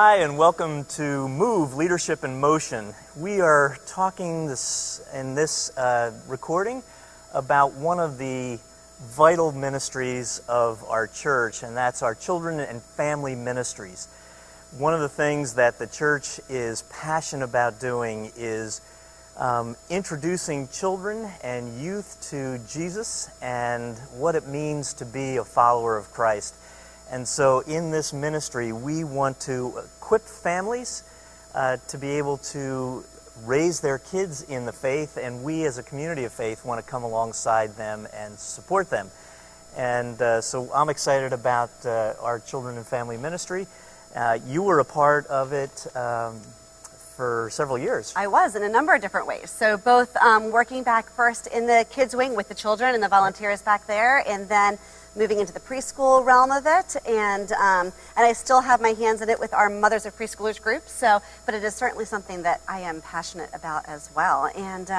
Hi, and welcome to Move, Leadership in Motion. We are talking in this recording about one of the vital ministries of our church, and that's our children and family ministries. One of the things that the church is passionate about doing is introducing children and youth to Jesus and what it means to be a follower of Christ. And so in this ministry, we want to equip families to be able to raise their kids in the faith, and we as a community of faith want to come alongside them and support them. And so I'm excited about our children and family ministry. You were a part of it for several years. I was, in a number of different ways. So both working back first in the kids wing with the children and the volunteers back there, and then moving into the preschool realm of it, and I still have my hands in it with our Mothers of Preschoolers group. So, but it is certainly something that I am passionate about as well. And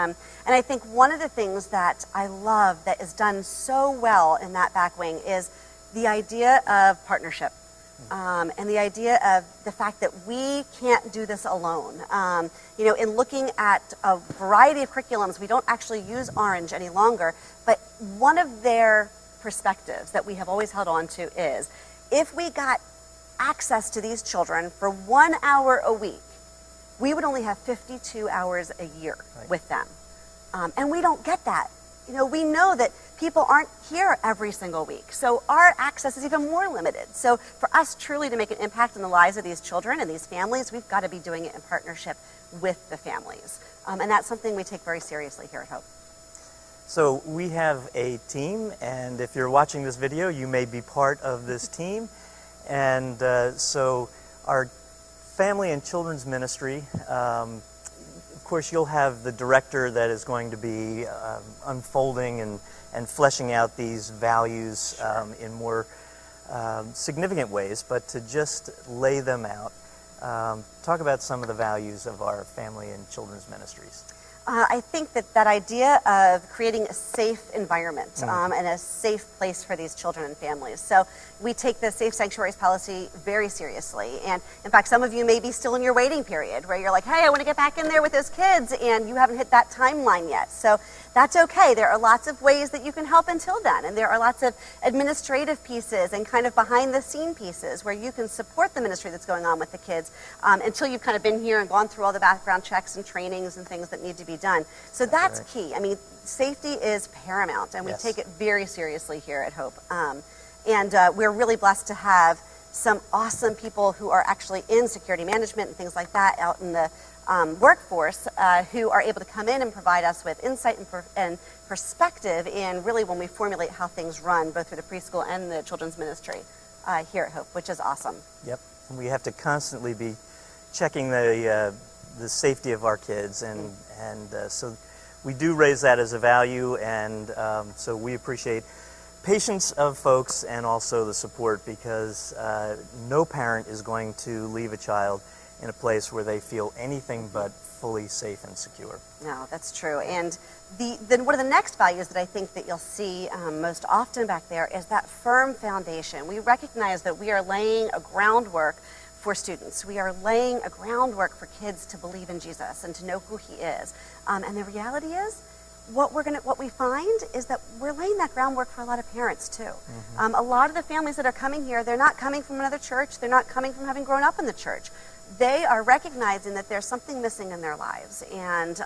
I think one of the things that I love that is done so well in that back wing is the idea of partnership. And the idea of the fact that we can't do this alone. In looking at a variety of curriculums, we don't actually use Orange any longer, but one of their perspectives that we have always held on to is, if we got access to these children for 1 hour a week, we would only have 52 hours a year with them. And we don't get that. We know that people aren't here every single week, so our access is even more limited. So for us truly to make an impact in the lives of these children and these families, we've got to be doing it in partnership with the families. And that's something we take very seriously here at Hope. So we have a team, and if you're watching this video, you may be part of this team. And so our family and children's ministry, of course, you'll have the director that is going to be unfolding and fleshing out these values in more significant ways, but to just lay them out, talk about some of the values of our family and children's ministries. I think that idea of creating a safe environment and a safe place for these children and families. So we take the Safe Sanctuaries policy very seriously. And in fact, some of you may be still in your waiting period where you're like, hey, I want to get back in there with those kids, and you haven't hit that timeline yet. So that's okay. There are lots of ways that you can help until then. And there are lots of administrative pieces and kind of behind the scene pieces where you can support the ministry that's going on with the kids until you've kind of been here and gone through all the background checks and trainings and things that need to be done. So that's key. I mean, safety is paramount, and we take it very seriously here at Hope. And we're really blessed to have some awesome people who are actually in security management and things like that out in the workforce who are able to come in and provide us with insight and perspective in really when we formulate how things run, both through the preschool and the children's ministry here at Hope, which is awesome. Yep. We have to constantly be checking the safety of our kids, and so we do raise that as a value, and so we appreciate patience of folks and also the support, because no parent is going to leave a child in a place where they feel anything but fully safe and secure. No, that's true. And one of the next values that I think that you'll see most often back there is that firm foundation. We recognize that we are laying a groundwork for students. We are laying a groundwork for kids to believe in Jesus and to know who he is. And the reality is, what we find is that we're laying that groundwork for a lot of parents too. A lot of the families that are coming here, they're not coming from another church. They're not coming from having grown up in the church. They are recognizing that there's something missing in their lives, and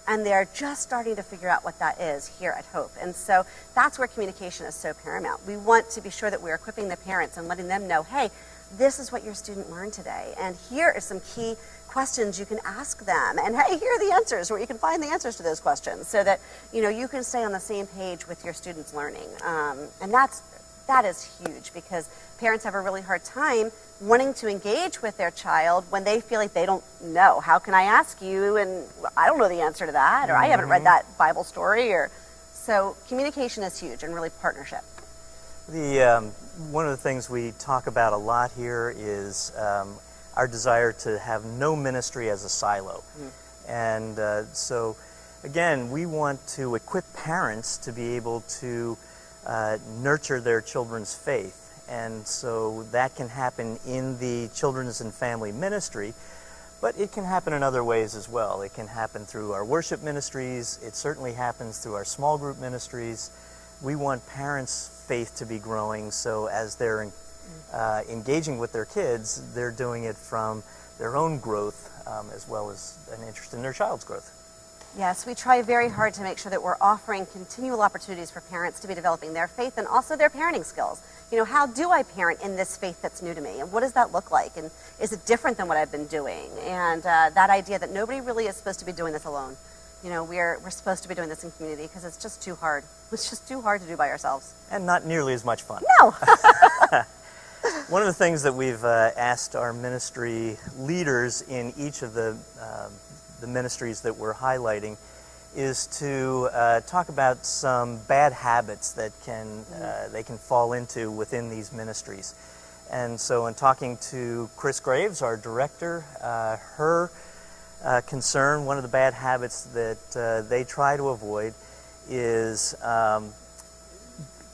they're just starting to figure out what that is here at Hope. And so that's where communication is so paramount. We want to be sure that we're equipping the parents and letting them know, hey, this is what your student learned today, and here are some key questions you can ask them, and hey, here are the answers, where you can find the answers to those questions, so that you can stay on the same page with your students' learning. And that is huge, because parents have a really hard time wanting to engage with their child when they feel like they don't know. How can I ask you, and I don't know the answer to that, or I haven't read that Bible story, or so communication is huge, and really partnership. One of the things we talk about a lot here is our desire to have no ministry as a silo. And so, again, we want to equip parents to be able to nurture their children's faith. And so that can happen in the Children's and Family Ministry, but it can happen in other ways as well. It can happen through our worship ministries. It certainly happens through our small group ministries. We want parents' faith to be growing, so as they're engaging with their kids, they're doing it from their own growth as well as an interest in their child's growth. Yes, we try very hard to make sure that we're offering continual opportunities for parents to be developing their faith and also their parenting skills. You know, how do I parent in this faith that's new to me? And what does that look like? And is it different than what I've been doing? And that idea that nobody really is supposed to be doing this alone. You know, we're supposed to be doing this in community because it's just too hard. It's just too hard to do by ourselves. And not nearly as much fun. No! One of the things that we've asked our ministry leaders in each of the ministries that we're highlighting is to talk about some bad habits that they can fall into within these ministries. And so in talking to Chris Graves, our director, her concern, one of the bad habits that they try to avoid is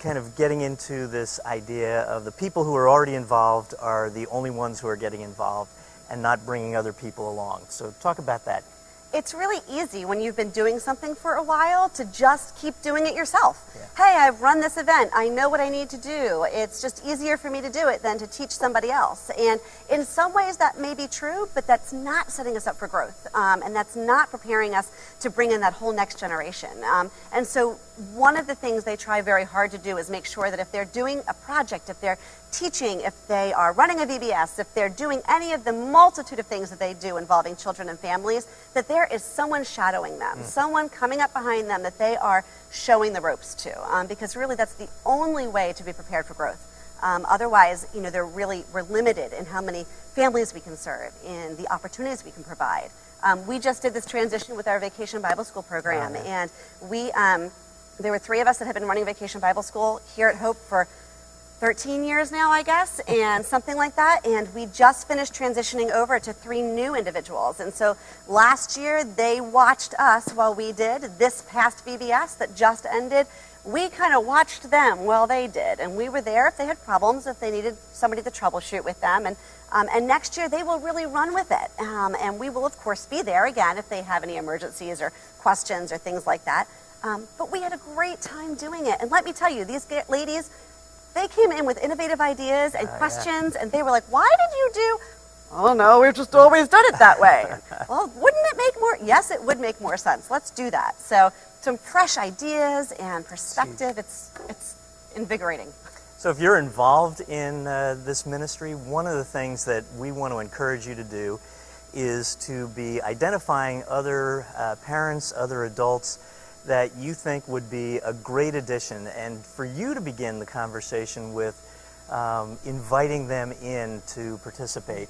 kind of getting into this idea of the people who are already involved are the only ones who are getting involved and not bringing other people along. So talk about that. It's really easy when you've been doing something for a while to just keep doing it yourself. Yeah. Hey, I've run this event. I know what I need to do. It's just easier for me to do it than to teach somebody else. And in some ways that may be true, but that's not setting us up for growth. And that's not preparing us to bring in that whole next generation. And so one of the things they try very hard to do is make sure that if they're doing a project, if they're teaching, if they are running a VBS, if they're doing any of the multitude of things that they do involving children and families, that there is someone shadowing them, someone coming up behind them that they are showing the ropes to, because really that's the only way to be prepared for growth. Otherwise, you know, we're limited in how many families we can serve, in the opportunities we can provide. We just did this transition with our Vacation Bible School program, and there were 3 of us that had been running Vacation Bible School here at Hope for 13 years now, I guess, and something like that. And we just finished transitioning over to 3 new individuals. And so last year, they watched us while we did this past VBS that just ended. We kind of watched them while they did. And we were there if they had problems, if they needed somebody to troubleshoot with them. And next year, they will really run with it. And we will, of course, be there again if they have any emergencies or questions or things like that. But we had a great time doing it. And let me tell you, these ladies, they came in with innovative ideas and questions, and they were like, why did you do? Oh, no, we've just always done it that way. Well, wouldn't it make more? Yes, it would make more sense. Let's do that. So some fresh ideas and perspective. It's invigorating. So if you're involved in this ministry, one of the things that we want to encourage you to do is to be identifying other parents, other adults that you think would be a great addition, and for you to begin the conversation with inviting them in to participate.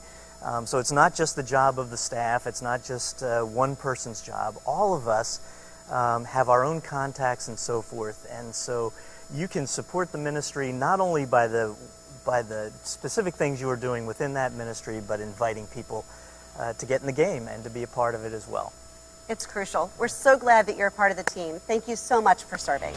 So it's not just the job of the staff, it's not just one person's job. All of us have our own contacts and so forth, and so you can support the ministry not only by the specific things you are doing within that ministry, but inviting people to get in the game and to be a part of it as well. It's crucial. We're so glad that you're a part of the team. Thank you so much for serving.